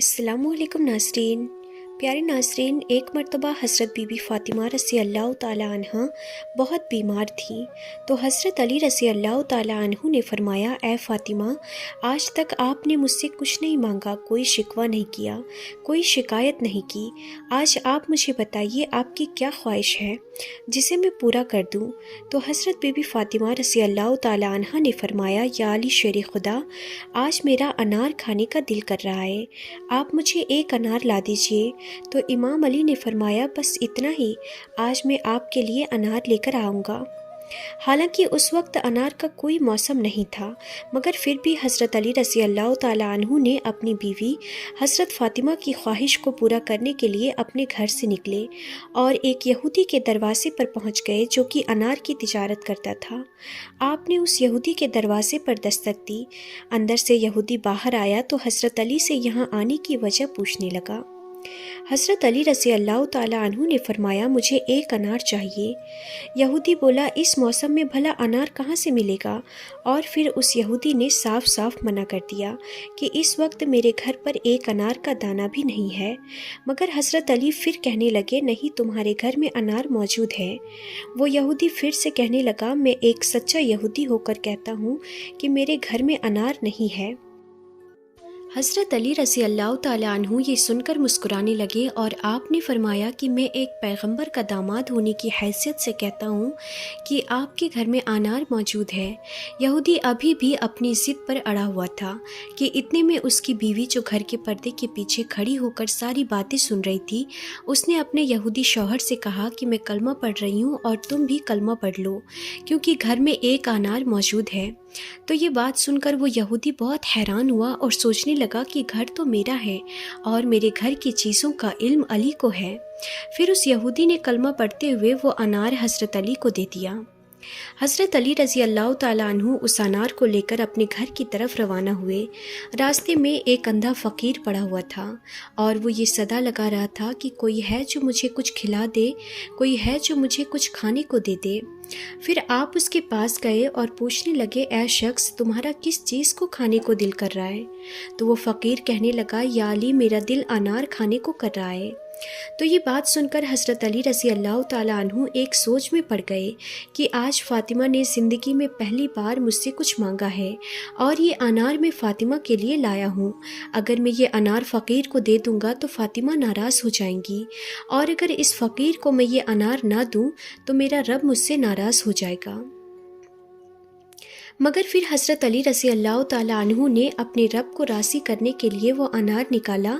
अस्सलामु अलैकुम नाज़रीन। प्यारे नाज़रीन, एक मरतबा हज़रत बीबी फ़ातिमा रज़ी अल्लाह ताला अन्हा बहुत बीमार थीं, तो हज़रत अली रज़ी अल्लाह ताला अन्हु ने फ़रमाया, ए फ़ातिमा, आज तक आपने मुझसे कुछ नहीं मांगा, कोई शिकवा नहीं किया, कोई शिकायत नहीं की। आज आप मुझे बताइए आपकी क्या ख्वाहिश है जिसे मैं पूरा कर दूँ। तो हज़रत बीबी फ़ातिमा रज़ी अल्लाह ताला अन्हा ने फ़रमाया, या अली शेर खुदा, आज मेरा अनार खाने का दिल कर रहा है, आप मुझे एक अनार ला दीजिए। तो इमाम अली ने फरमाया, बस इतना ही, आज मैं आपके लिए अनार लेकर आऊँगा। हालांकि उस वक्त अनार का कोई मौसम नहीं था, मगर फिर भी हज़रत अली रज़ी अल्लाह ताला अन्हु ने अपनी बीवी हज़रत फ़ातिमा की ख्वाहिश को पूरा करने के लिए अपने घर से निकले और एक यहूदी के दरवाजे पर पहुंच गए जो कि अनार की तिजारत करता था। आपने उस यहूदी के दरवाजे पर दस्तक दी। अंदर से यहूदी बाहर आया तो हज़रत अली से यहाँ आने की वजह पूछने लगा। हज़रत अली रज़ी अल्लाह ताला अन्हु ने फरमाया, मुझे एक अनार चाहिए। यहूदी बोला, इस मौसम में भला अनार कहाँ से मिलेगा? और फिर उस यहूदी ने साफ साफ मना कर दिया कि इस वक्त मेरे घर पर एक अनार का दाना भी नहीं है। मगर हज़रत अली फिर कहने लगे, नहीं, तुम्हारे घर में अनार मौजूद है। वो यहूदी फिर से कहने लगा, मैं एक सच्चा यहूदी होकर कहता हूँ कि मेरे घर में अनार नहीं है। हज़रत अली रज़ी अल्लाह ताला अन्हु ये सुनकर मुस्कुराने लगे और आपने फरमाया कि मैं एक पैगंबर का दामाद होने की हैसियत से कहता हूँ कि आपके घर में अनार मौजूद है। यहूदी अभी भी अपनी ज़िद पर अड़ा हुआ था कि इतने में उसकी बीवी, जो घर के पर्दे के पीछे खड़ी होकर सारी बातें सुन रही थी, उसने अपने यहूदी शौहर से कहा कि मैं कलमा पढ़ रही हूँ और तुम भी कलमा पढ़ लो, क्योंकि घर में एक अनार मौजूद है। तो ये बात सुनकर वो यहूदी बहुत हैरान हुआ और सोचने लगा कि घर तो मेरा है और मेरे घर की चीज़ों का इल्म अली को है। फिर उस यहूदी ने कलमा पढ़ते हुए वो अनार हज़रत अली को दे दिया। हज़रत अली रज़ी अल्लाह ताला अन्हु उस अनार को लेकर अपने घर की तरफ रवाना हुए। रास्ते में एक अंधा फ़कीर पड़ा हुआ था और वो ये सदा लगा रहा था कि कोई है जो मुझे कुछ खिला दे, कोई है जो मुझे कुछ खाने को दे दे। फिर आप उसके पास गए और पूछने लगे, ऐ शख्स, तुम्हारा किस चीज़ को खाने को दिल कर रहा है? तो वो फ़कीर कहने लगा, या अली, मेरा दिल अनार खाने को कर रहा है। तो ये बात सुनकर हज़रत अली रज़ी अल्लाह ताला अन्हु एक सोच में पड़ गए कि आज फ़ातिमा ने ज़िंदगी में पहली बार मुझसे कुछ मांगा है और ये अनार मैं फ़ातिमा के लिए लाया हूँ। अगर मैं ये अनार फ़कीर को दे दूँगा तो फ़ातिमा नाराज़ हो जाएंगी, और अगर इस फ़कीर को मैं ये अनार ना दूँ तो मेरा रब मुझसे नाराज़ हो जाएगा। मगर फिर हज़रत अली रज़ी अल्लाह ताला अन्हु ने अपने रब को राज़ी करने के लिए वो अनार निकाला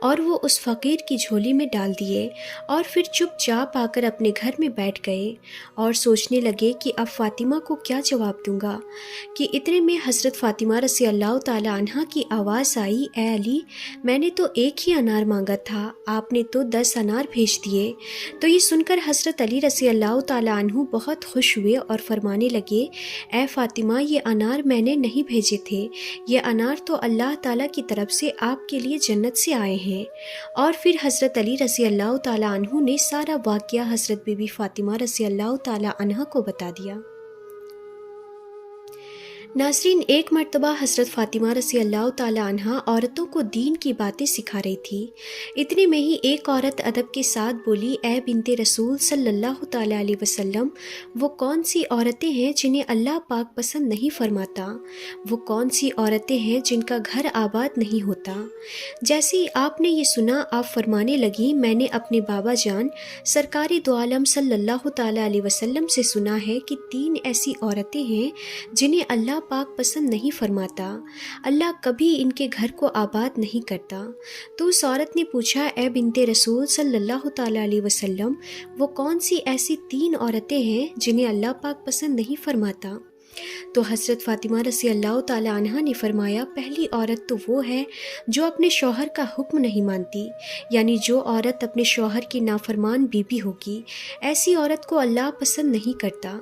और वो उस फ़कीर की झोली में डाल दिए और फिर चुपचाप आकर अपने घर में बैठ गए और सोचने लगे कि अब फ़ातिमा को क्या जवाब दूंगा। कि इतने में हज़रत फ़ातिमा रज़ी अल्लाह ताला अन्हा की आवाज़ आई, ए अली, मैंने तो एक ही अनार मांगा था, आपने तो 10 अनार भेज दिए। तो ये सुनकर हज़रत अली रज़ी अल्लाह ताला अन्हु बहुत खुश हुए और फरमाने लगे, ए फ़ातिमा, ये अनार मैंने नहीं भेजे थे, ये अनार तो अल्लाह ताला की तरफ से आपके लिए जन्नत से आए हैं। और फिर हज़रत अली रज़ी अल्लाह ताला अन्हु ने सारा वाक़या हज़रत बीबी फ़ातिमा रज़ी अल्लाह ताला अन्हा को बता दिया। नाज़रीन, एक मरतबा हज़रत फ़ातिमा रज़ी अल्लाह ताला अन्हा औरतों को दीन की बातें सिखा रही थी। इतने में ही एक औरत अदब के साथ बोली, ए बिनते रसूल सल्लल्लाहु ताला अलैहि वसल्लम, वो कौन सी औरतें हैं जिन्हें अल्लाह पाक पसंद नहीं फरमाता? वो कौन सी औरतें हैं जिनका घर आबाद नहीं होता? जैसे ही आपने ये सुना, आप फरमाने लगी, मैंने अपने बाबा जान सरकारी दो आलम सल्लल्लाहु ताला अलैहि वसल्लम से सुना है कि 3 ऐसी औरतें हैं जिन्हें अल्लाह पाक पसंद नहीं फरमाता, अल्लाह कभी इनके घर को आबाद नहीं करता। तो उस औरत ने पूछा, ए बिनते रसूल सल्लल्लाहु ताला अलैहि वसल्लम, वो कौन सी ऐसी 3 औरतें हैं जिन्हें अल्लाह पाक पसंद नहीं फरमाता? तो हज़रत फ़ातिमा रज़ी अल्लाह ताला अन्हा ने फरमाया, पहली औरत तो वो है जो अपने शौहर का हुक्म नहीं मानती, यानी जो औरत अपने शौहर की नाफरमान बीबी होगी, ऐसी औरत को अल्लाह पसंद नहीं करता।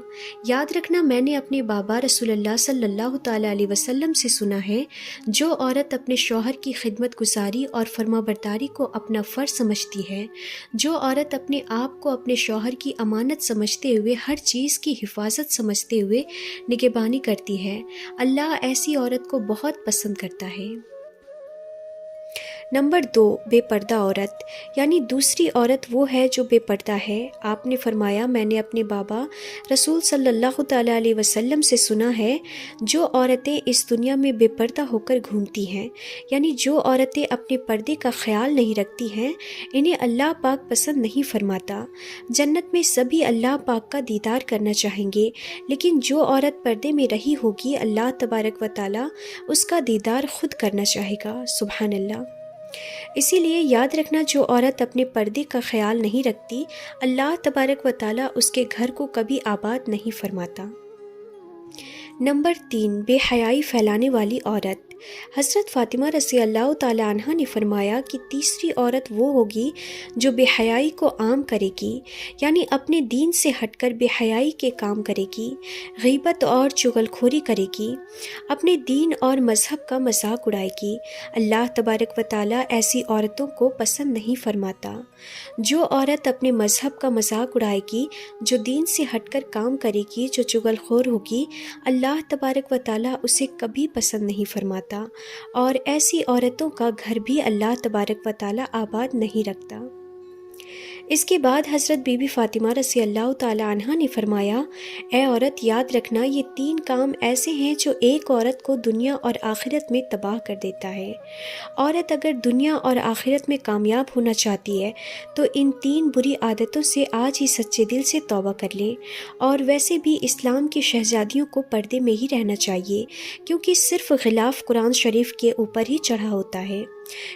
याद रखना, मैंने अपने बाबा रसूलुल्लाह सल्लल्लाहु ताला अलैहि वसल्लम से सुना है, जो औरत अपने शौहर की खिदमत गुजारी और फरमाबरदारी को अपना फ़र्ज़ समझती है, जो औरत अपने आप को अपने शौहर की अमानत समझते हुए, हर चीज़ की हिफाजत समझते हुए निगहबानी करती है, अल्लाह ऐसी औरत को बहुत पसंद करता है। نمبر 2، بے پردہ عورت، یعنی دوسری عورت وہ ہے جو بے پردہ ہے۔ آپ نے فرمایا میں نے اپنے بابا رسول صلی اللہ تعالیٰ علیہ وسلم سے سنا ہے، جو عورتیں اس دنیا میں بے پردہ ہو کر گھومتی ہیں، یعنی جو عورتیں اپنے پردے کا خیال نہیں رکھتی ہیں، انہیں اللہ پاک پسند نہیں فرماتا۔ جنت میں سبھی اللہ پاک کا دیدار کرنا چاہیں گے، لیکن جو عورت پردے میں رہی ہوگی اللہ تبارک و تعالیٰ اس کا دیدار خود کرنا چاہے گا۔ سبحان اللہ۔ اسی لیے یاد رکھنا، جو عورت اپنے پردے کا خیال نہیں رکھتی، اللہ تبارک و تعالیٰ اس کے گھر کو کبھی آباد نہیں فرماتا۔ نمبر 3، بے حیائی پھیلانے والی عورت۔ حضرت فاطمہ رضی اللہ تعالی عنہ نے فرمایا کہ تیسری عورت وہ ہوگی جو بے حیائی کو عام کرے گی، یعنی اپنے دین سے ہٹ کر بے حیائی کے کام کرے گی، غیبت اور چغلخوری کرے گی، اپنے دین اور مذہب کا مذاق اڑائے گی۔ اللہ تبارک و تعالیٰ ایسی عورتوں کو پسند نہیں فرماتا۔ جو عورت اپنے مذہب کا مذاق اڑائے گی، جو دین سے ہٹ کر کام کرے گی، جو چغلخور ہوگی، اللہ تبارک و تعالیٰ اسے کبھی پسند نہیں فرماتا، اور ایسی عورتوں کا گھر بھی اللہ تبارک و تعالیٰ آباد نہیں رکھتا۔ اس کے بعد حضرت بی بی فاطمہ رضی اللہ تعالی عنہ نے فرمایا، اے عورت یاد رکھنا، یہ 3 کام ایسے ہیں جو ایک عورت کو دنیا اور آخرت میں تباہ کر دیتا ہے۔ عورت اگر دنیا اور آخرت میں کامیاب ہونا چاہتی ہے تو ان 3 بری عادتوں سے آج ہی سچے دل سے توبہ کر لے، اور ویسے بھی اسلام کی شہزادیوں کو پردے میں ہی رہنا چاہیے، کیونکہ صرف غلاف قرآن شریف کے اوپر ہی چڑھا ہوتا ہے،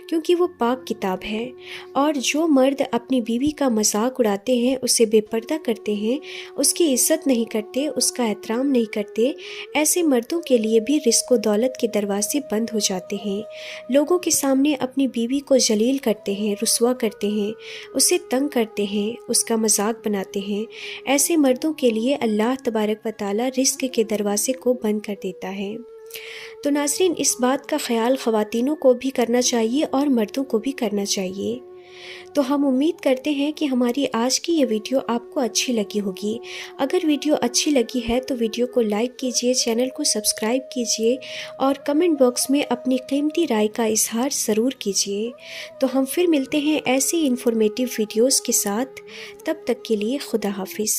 کیونکہ وہ پاک کتاب ہے۔ اور جو مرد اپنی بیوی کا مذاق اڑاتے ہیں، اسے بے پردہ کرتے ہیں، اس کی عزت نہیں کرتے، اس کا احترام نہیں کرتے، ایسے مردوں کے لیے بھی رزق و دولت کے دروازے بند ہو جاتے ہیں۔ لوگوں کے سامنے اپنی بیوی کو ذلیل کرتے ہیں، رسوا کرتے ہیں، اسے تنگ کرتے ہیں، اس کا مذاق بناتے ہیں۔ ایسے مردوں کے لیے اللہ تبارک و تعالیٰ رزق کے دروازے کو بند کر دیتا ہے۔ تو ناظرین، اس بات کا خیال خواتینوں کو بھی کرنا چاہیے اور مردوں کو بھی کرنا چاہیے۔ تو ہم امید کرتے ہیں کہ ہماری آج کی یہ ویڈیو آپ کو اچھی لگی ہوگی۔ اگر ویڈیو اچھی لگی ہے تو ویڈیو کو لائک کیجئے، چینل کو سبسکرائب کیجئے، اور کمنٹ باکس میں اپنی قیمتی رائے کا اظہار ضرور کیجئے۔ تو ہم پھر ملتے ہیں ایسی انفارمیٹیو ویڈیوز کے ساتھ، تب تک کے لیے خدا حافظ۔